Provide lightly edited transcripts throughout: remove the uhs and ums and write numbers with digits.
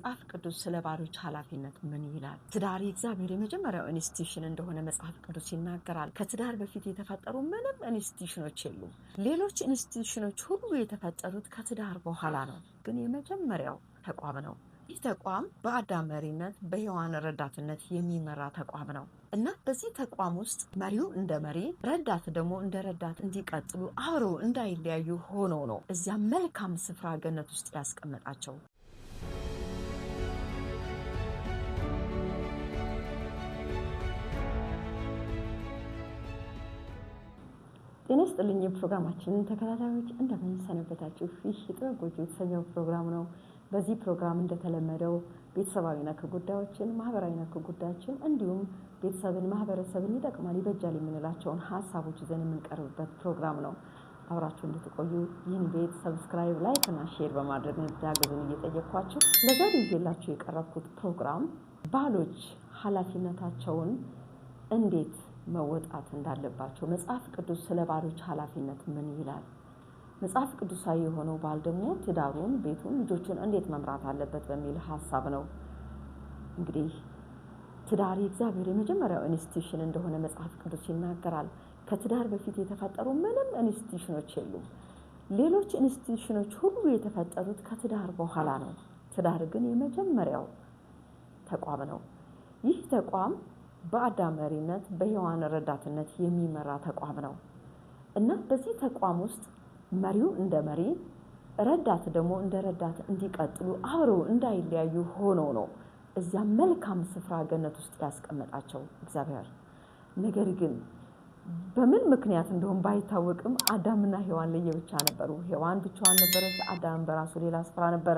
መጽሐፍ ቅዱስ ስለ ባሎች ኃላፊነት ምን ይላል? ትዳር የእግዚአብሔር የመጀመሪያው ኢንስቲትዩሽን እንደሆነ መጽሐፍ ቅዱስ ይናገራል። ከትዳር በፊት የተፈጠሩ ምንም ኢንስቲትዩሽኖች የሉም። ሌሎች ኢንስቲትዩሽኖች ሁሉ የተፈጠሩት ከትዳር በኋላ ነው። ግን የመጀመሪያው ተቋም ነው። ይህ ተቋም በአዳም መሪነት በሔዋን ረዳትነት የሚመራ ተቋም ነው እና በዚህ ተቋም ውስጥ መሪው እንደ መሪ ረዳት ደግሞ እንደ ረዳት እንዲቀጥሉ አብረው እንዳይለያዩ ሆኖ ነው እዚያ መልካም ስፍራ ገነት ውስጥ ያስቀመጣቸው። ጤና ይስጥልኝ ፕሮግራማችንን ተከታታዮች እንደምን ሰነበታችሁ? ይህ የጥበብ ጎጆ የተሰኘው ፕሮግራም ነው። በዚህ ፕሮግራም እንደተለመደው ቤተሰባዊ ነክ ጉዳዮችን፣ ማህበራዊ ነክ ጉዳዮችን እንዲሁም ቤተሰብን ማህበረሰብን ይጠቅማል ይበጃል የምንላቸውን ሀሳቦች ይዘን የምንቀርብበት ፕሮግራም ነው። አብራችሁ እንድትቆዩ ይህን ቤት ሰብስክራይብ፣ ላይክ እና ሼር በማድረግ እንድታግዙን እየጠየቅኳችሁ ለዛሬ ይዤላችሁ የቀረብኩት ፕሮግራም ባሎች ኃላፊነታቸውን እንዴት መወጣት እንዳለባቸው መጽሐፍ ቅዱስ ስለ ባሎች ኃላፊነት ምን ይላል? መጽሐፍ ቅዱሳዊ የሆነው ባል ደግሞ ትዳሩን፣ ቤቱን፣ ልጆቹን እንዴት መምራት አለበት በሚል ሐሳብ ነው። እንግዲህ ትዳር የእግዚአብሔር የመጀመሪያው ኢንስቲትዩሽን እንደሆነ መጽሐፍ ቅዱስ ይናገራል። ከትዳር በፊት የተፈጠሩ ምንም ኢንስቲትዩሽኖች የሉም። ሌሎች ኢንስቲትዩሽኖች ሁሉ የተፈጠሩት ከትዳር በኋላ ነው። ትዳር ግን የመጀመሪያው ተቋም ነው። ይህ ተቋም በአዳም መሪነት በሔዋን ረዳትነት የሚመራ ተቋም ነው እና በዚህ ተቋም ውስጥ መሪው እንደ መሪ ረዳት ደግሞ እንደ ረዳት እንዲቀጥሉ አብረው እንዳይለያዩ ሆኖ ነው እዚያ መልካም ስፍራ ገነት ውስጥ ያስቀመጣቸው እግዚአብሔር። ነገር ግን በምን ምክንያት እንደሆነ ባይታወቅም አዳምና ሔዋን ለየብቻ ነበሩ። ሔዋን ብቻዋን ነበረች፣ አዳም በራሱ ሌላ ስፍራ ነበረ።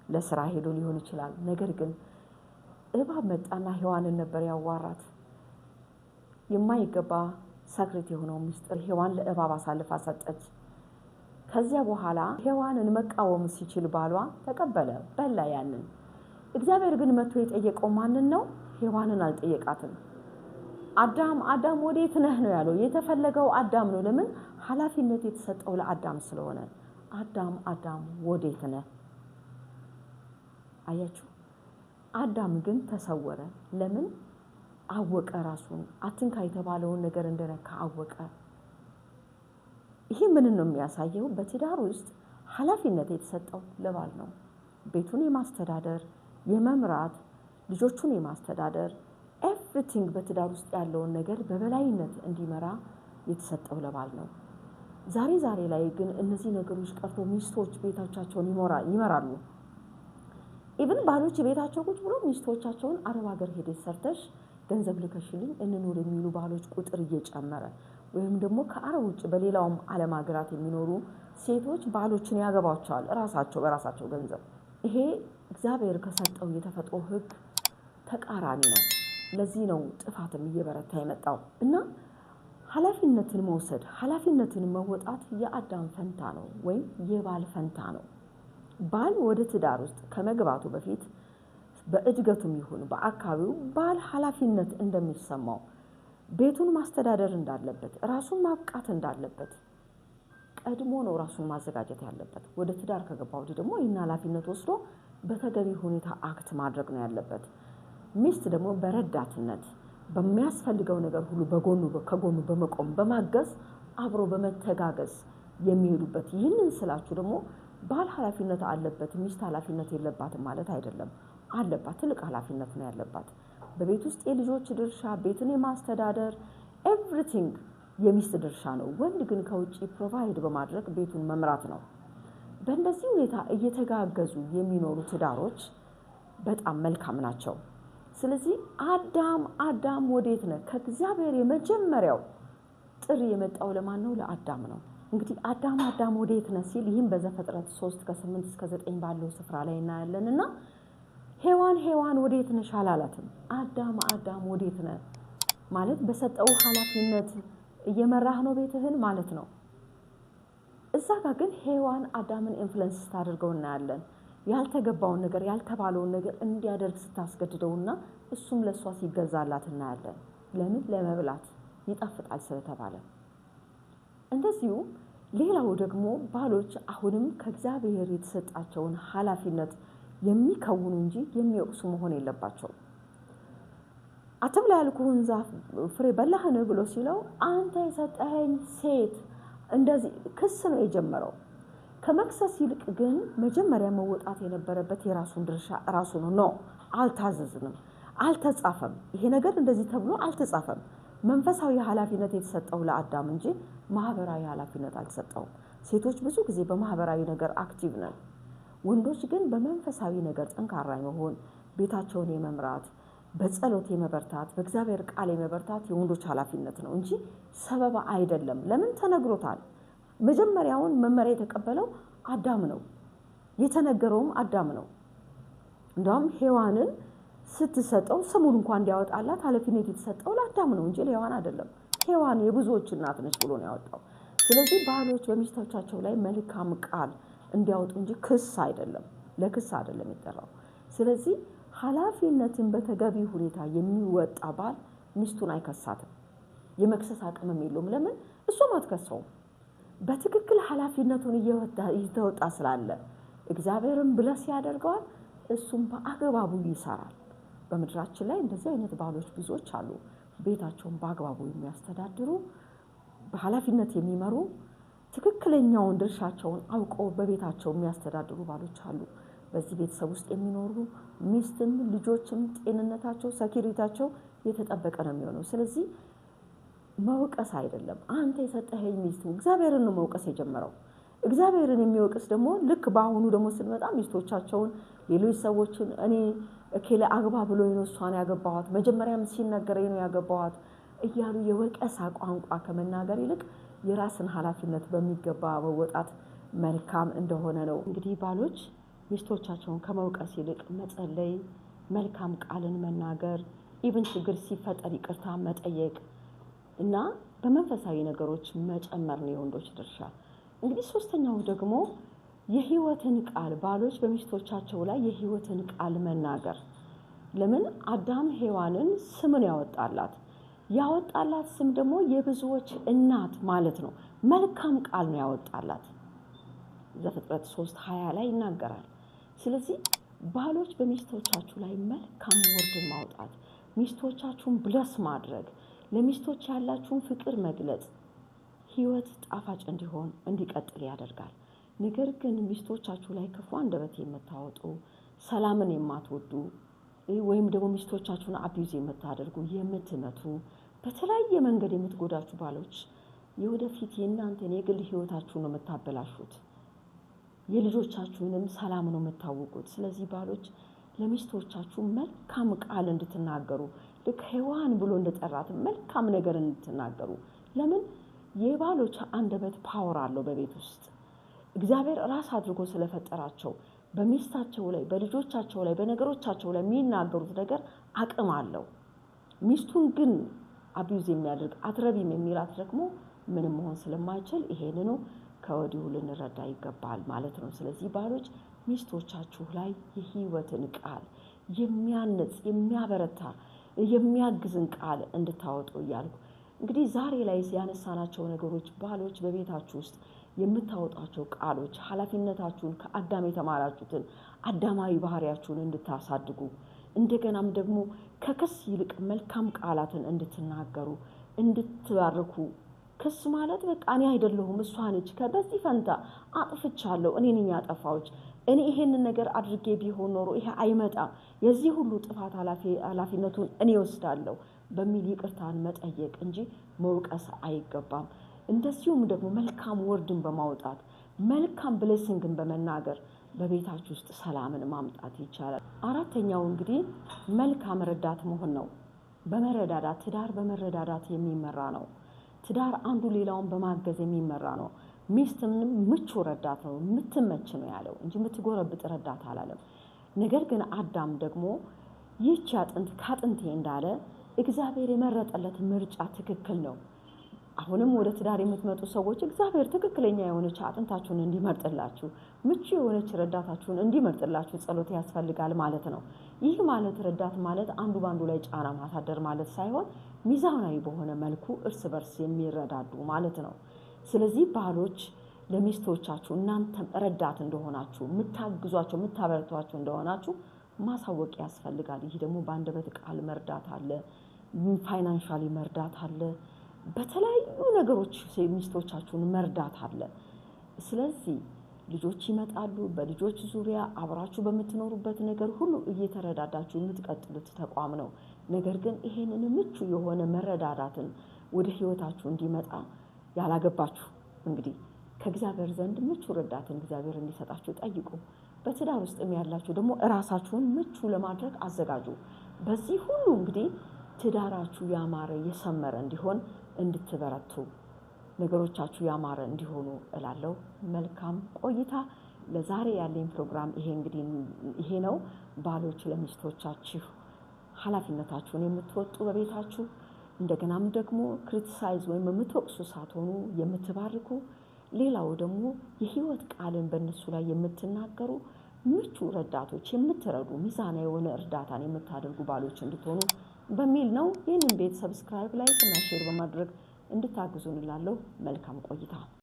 ለስራ ሄዶ ሊሆን ይችላል። ነገር ግን እባብ መጣና ሔዋንን ነበር ያዋራት። የማይገባ ሰክሬት የሆነው ምስጢር ሔዋን ለእባብ አሳልፋ ሰጠች። ከዚያ በኋላ ሔዋንን መቃወም ሲችል ባሏ ተቀበለ፣ በላ ያንን። እግዚአብሔር ግን መጥቶ የጠየቀው ማንን ነው? ሔዋንን አልጠየቃትም። አዳም ወዴት ነህ ነው ያለው። የተፈለገው አዳም ነው። ለምን? ኃላፊነት የተሰጠው ለአዳም ስለሆነ። አዳም ወዴት ነህ? አያችሁ? አዳም ግን ተሰወረ። ለምን? አወቀ። ራሱን አትንካ የተባለውን ነገር እንደነካ አወቀ። ይሄ ምን ነው የሚያሳየው? በትዳር ውስጥ ኃላፊነት የተሰጠው ለባል ነው። ቤቱን የማስተዳደር፣ የመምራት፣ ልጆቹን የማስተዳደር ኤቭሪቲንግ በትዳር ውስጥ ያለውን ነገር በበላይነት እንዲመራ የተሰጠው ለባል ነው። ዛሬ ላይ ግን እነዚህ ነገሮች ቀርቶ ሚስቶች ቤታቸውን ይመራሉ። ኢቭን ባሎች ቤታቸው ቁጭ ብሎ ሚስቶቻቸውን አረብ ሀገር ሄደሽ ሰርተሽ ገንዘብ ልከሽልኝ እንኖር የሚሉ ባሎች ቁጥር እየጨመረ ወይም ደግሞ ከአረብ ውጭ በሌላውም ዓለም ሀገራት የሚኖሩ ሴቶች ባሎችን ያገባቸዋል በራሳቸው ገንዘብ። ይሄ እግዚአብሔር ከሰጠው የተፈጥሮ ሕግ ተቃራኒ ነው። ለዚህ ነው ጥፋትም እየበረታ የመጣው እና ኃላፊነትን መውሰድ፣ ኃላፊነትን መወጣት የአዳም ፈንታ ነው ወይም የባል ፈንታ ነው። ባል ወደ ትዳር ውስጥ ከመግባቱ በፊት በእድገቱም ይሁን በአካባቢው ባል ኃላፊነት እንደሚሰማው ቤቱን ማስተዳደር እንዳለበት፣ ራሱን ማብቃት እንዳለበት ቀድሞ ነው ራሱን ማዘጋጀት ያለበት። ወደ ትዳር ከገባ ወዲህ ደግሞ ይህን ኃላፊነት ወስዶ በተገቢ ሁኔታ አክት ማድረግ ነው ያለበት። ሚስት ደግሞ በረዳትነት በሚያስፈልገው ነገር ሁሉ ከጎኑ በመቆም በማገዝ አብሮ በመተጋገዝ የሚሄዱበት። ይህንን ስላችሁ ደግሞ ባል ኃላፊነት አለበት ሚስት ኃላፊነት የለባትም ማለት አይደለም። አለባት፣ ትልቅ ኃላፊነት ነው ያለባት። በቤት ውስጥ የልጆች ድርሻ፣ ቤትን የማስተዳደር ኤቭሪቲንግ የሚስት ድርሻ ነው። ወንድ ግን ከውጪ ፕሮቫይድ በማድረግ ቤቱን መምራት ነው። በእንደዚህ ሁኔታ እየተጋገዙ የሚኖሩ ትዳሮች በጣም መልካም ናቸው። ስለዚህ አዳም ወዴት ነህ? ከእግዚአብሔር የመጀመሪያው ጥሪ የመጣው ለማን ነው? ለአዳም ነው። እንግዲህ አዳም ወዴት ነህ ሲል ይህም በዘፍጥረት 3:8-9 ባለው ስፍራ ላይ እናያለንና ሔዋን ወዴት ነሽ አላላትም። አዳም ወዴት ነህ ማለት በሰጠው ኃላፊነት እየመራህ ነው ቤትህን ማለት ነው። እዛ ጋር ግን ሔዋን አዳምን ኢንፍሉዌንስ ስታደርገው እናያለን። ያልተገባውን ነገር ያልተባለውን ነገር እንዲያደርግ ስታስገድደውና እሱም ለሷ ሲገዛላት እናያለን። ለምን? ለመብላት ይጣፍጣል ስለተባለ። እንደዚሁ ሌላው ደግሞ ባሎች አሁንም ከእግዚአብሔር የተሰጣቸውን ኃላፊነት የሚከውኑ እንጂ የሚወቅሱ መሆን የለባቸው። አትብላ ያልኩህን ዛፍ ፍሬ በላህን ብሎ ሲለው አንተ የሰጠኸኝ ሴት እንደዚህ ክስ ነው የጀመረው። ከመክሰስ ይልቅ ግን መጀመሪያ መወጣት የነበረበት የራሱን ድርሻ ራሱ ነው። አልታዘዝንም፣ አልተጻፈም። ይሄ ነገር እንደዚህ ተብሎ አልተጻፈም። መንፈሳዊ ኃላፊነት የተሰጠው ለአዳም እንጂ ማህበራዊ ኃላፊነት አልተሰጠውም። ሴቶች ብዙ ጊዜ በማህበራዊ ነገር አክቲቭ ነን። ወንዶች ግን በመንፈሳዊ ነገር ጠንካራ መሆን፣ ቤታቸውን የመምራት፣ በጸሎት የመበርታት፣ በእግዚአብሔር ቃል የመበርታት የወንዶች ኃላፊነት ነው እንጂ ሰበብ አይደለም። ለምን ተነግሮታል። መጀመሪያውን መመሪያ የተቀበለው አዳም ነው። የተነገረውም አዳም ነው። እንደውም ሔዋንን ስትሰጠው ስሙን እንኳን እንዲያወጣላት ኃላፊነት የተሰጠው ለአዳም ነው እንጂ ለሔዋን አይደለም። ሔዋን የብዙዎች እናት ነች ብሎ ነው ያወጣው። ስለዚህ ባሎች በሚስቶቻቸው ላይ መልካም ቃል እንዲያወጡ እንጂ ክስ አይደለም፣ ለክስ አይደለም የጠራው። ስለዚህ ኃላፊነትን በተገቢ ሁኔታ የሚወጣ ባል ሚስቱን አይከሳትም። የመክሰስ አቅምም የለውም። ለምን? እሱም አትከሰውም። በትክክል ኃላፊነቱን እየተወጣ ስላለ እግዚአብሔርን ብለስ ያደርገዋል። እሱም በአግባቡ ይሰራል። በምድራችን ላይ እንደዚህ አይነት ባሎች ብዙዎች አሉ። ቤታቸውን በአግባቡ የሚያስተዳድሩ፣ በኃላፊነት የሚመሩ፣ ትክክለኛውን ድርሻቸውን አውቀው በቤታቸው የሚያስተዳድሩ ባሎች አሉ። በዚህ ቤተሰብ ውስጥ የሚኖሩ ሚስትም ልጆችም ጤንነታቸው ሰኪሪታቸው የተጠበቀ ነው የሚሆነው። ስለዚህ መውቀስ አይደለም። አንተ የሰጠኸኝ ሚስት እግዚአብሔርን ነው መውቀስ የጀመረው። እግዚአብሔርን የሚወቅስ ደግሞ ልክ በአሁኑ ደግሞ ስንመጣ ሚስቶቻቸውን ሌሎች ሰዎችን እኔ እከሌ አግባ ብሎ ነው እሷን ያገባኋት መጀመሪያም ሲነገረኝ ነው ያገባኋት እያሉ የወቀሳ ቋንቋ ከመናገር ይልቅ የራስን ኃላፊነት በሚገባ መወጣት መልካም እንደሆነ ነው። እንግዲህ ባሎች ሚስቶቻቸውን ከመውቀስ ይልቅ መጸለይ፣ መልካም ቃልን መናገር፣ ኢቭን ችግር ሲፈጠር ይቅርታ መጠየቅ እና በመንፈሳዊ ነገሮች መጨመር ነው የወንዶች ድርሻ። እንግዲህ ሶስተኛው ደግሞ የህይወትን ቃል ባሎች በሚስቶቻቸው ላይ የህይወትን ቃል መናገር። ለምን? አዳም ሔዋንን ስምን ያወጣላት ስም ደግሞ የብዙዎች እናት ማለት ነው። መልካም ቃል ነው ያወጣላት። ዘፍጥረት 3:20 ላይ ይናገራል። ስለዚህ ባሎች በሚስቶቻችሁ ላይ መልካም ወርድን ማውጣት፣ ሚስቶቻችሁን ብለስ ማድረግ፣ ለሚስቶች ያላችሁን ፍቅር መግለጽ ህይወት ጣፋጭ እንዲሆን እንዲቀጥል ያደርጋል። ነገር ግን ሚስቶቻችሁ ላይ ክፉ አንደበት የምታወጡ፣ ሰላምን የማትወዱ ወይም ደግሞ ሚስቶቻችሁን አቢዩዝ የምታደርጉ፣ የምትመቱ፣ በተለያየ መንገድ የምትጎዳችሁ ባሎች የወደፊት የእናንተን የግል ህይወታችሁን ነው የምታበላሹት። የልጆቻችሁንም ሰላም ነው የምታውቁት። ስለዚህ ባሎች ለሚስቶቻችሁ መልካም ቃል እንድትናገሩ፣ ልክ ሔዋን ብሎ እንደጠራት መልካም ነገር እንድትናገሩ። ለምን? የባሎች አንደበት ፓወር አለው በቤት ውስጥ እግዚአብሔር ራስ አድርጎ ስለፈጠራቸው በሚስታቸው ላይ፣ በልጆቻቸው ላይ፣ በነገሮቻቸው ላይ የሚናገሩት ነገር አቅም አለው። ሚስቱን ግን አቢዩዝ የሚያደርግ አትረቢም የሚላት ደግሞ ምንም መሆን ስለማይችል ይሄንኑ ከወዲሁ ልንረዳ ይገባል ማለት ነው። ስለዚህ ባሎች ሚስቶቻችሁ ላይ የህይወትን ቃል የሚያንጽ፣ የሚያበረታ፣ የሚያግዝን ቃል እንድታወጡ እያልኩ እንግዲህ ዛሬ ላይ ያነሳናቸው ነገሮች ባሎች በቤታችሁ ውስጥ የምታወጣቸው ቃሎች ኃላፊነታችሁን ከአዳም የተማራችሁትን አዳማዊ ባህሪያችሁን እንድታሳድጉ፣ እንደገናም ደግሞ ከክስ ይልቅ መልካም ቃላትን እንድትናገሩ፣ እንድትባርኩ። ክስ ማለት በቃ እኔ አይደለሁም እሷ ነች፣ ከበዚህ ፈንታ አጥፍቻለሁ፣ እኔ ነኝ ያጠፋሁት፣ እኔ ይሄንን ነገር አድርጌ ቢሆን ኖሮ ይሄ አይመጣም፣ የዚህ ሁሉ ጥፋት ኃላፊነቱን እኔ ወስዳለሁ በሚል ይቅርታን መጠየቅ እንጂ መውቀስ አይገባም። እንደዚሁም ደግሞ መልካም ወርድን በማውጣት መልካም ብሌሲንግን በመናገር በቤታችሁ ውስጥ ሰላምን ማምጣት ይቻላል። አራተኛው እንግዲህ መልካም ረዳት መሆን ነው። በመረዳዳት ትዳር በመረዳዳት የሚመራ ነው። ትዳር አንዱ ሌላውን በማገዝ የሚመራ ነው። ሚስትም ምቹ ረዳት ነው፣ የምትመች ነው ያለው እንጂ የምትጎረብጥ ረዳት አላለም። ነገር ግን አዳም ደግሞ ይህች አጥንት ከአጥንቴ እንዳለ እግዚአብሔር የመረጠለት ምርጫ ትክክል ነው። አሁንም ወደ ትዳር የምትመጡ ሰዎች እግዚአብሔር ትክክለኛ የሆነች አጥንታችሁን እንዲመርጥላችሁ፣ ምቹ የሆነች ረዳታችሁን እንዲመርጥላችሁ ጸሎት ያስፈልጋል ማለት ነው። ይህ ማለት ረዳት ማለት አንዱ ባንዱ ላይ ጫና ማሳደር ማለት ሳይሆን ሚዛናዊ በሆነ መልኩ እርስ በርስ የሚረዳዱ ማለት ነው። ስለዚህ ባሎች ለሚስቶቻችሁ እናንተም ረዳት እንደሆናችሁ የምታግዟቸው የምታበረቷቸው እንደሆናችሁ ማሳወቅ ያስፈልጋል። ይሄ ደግሞ በአንደበት ቃል መርዳት አለ፣ ፋይናንሻሊ መርዳት አለ፣ በተለያዩ ነገሮች ሚስቶቻችሁን መርዳት አለ። ስለዚህ ልጆች ይመጣሉ። በልጆች ዙሪያ አብራችሁ በምትኖሩበት ነገር ሁሉ እየተረዳዳችሁ የምትቀጥሉት ተቋም ነው። ነገር ግን ይሄንን ምቹ የሆነ መረዳዳትን ወደ ህይወታችሁ እንዲመጣ ያላገባችሁ እንግዲህ ከእግዚአብሔር ዘንድ ምቹ ረዳትን እግዚአብሔር እንዲሰጣችሁ ጠይቁ። በትዳር ውስጥም ያላችሁ ደግሞ ራሳችሁን ምቹ ለማድረግ አዘጋጁ። በዚህ ሁሉ እንግዲህ ትዳራችሁ ያማረ የሰመረ እንዲሆን እንድትበረቱ ነገሮቻችሁ ያማረ እንዲሆኑ እላለሁ። መልካም ቆይታ። ለዛሬ ያለኝ ፕሮግራም ይሄ ነው። ባሎች ለሚስቶቻችሁ ኃላፊነታችሁን የምትወጡ በቤታችሁ እንደገናም ደግሞ ክሪቲሳይዝ ወይም የምትወቅሱ ሳትሆኑ የምትባርኩ፣ ሌላው ደግሞ የህይወት ቃልን በእነሱ ላይ የምትናገሩ ምቹ ረዳቶች፣ የምትረዱ ሚዛናዊ የሆነ እርዳታን የምታደርጉ ባሎች እንድትሆኑ በሚል ነው። ይህንን ቤት ሰብስክራይብ፣ ላይክ እና ሼር በማድረግ እንድታግዙን እላለሁ። መልካም ቆይታ።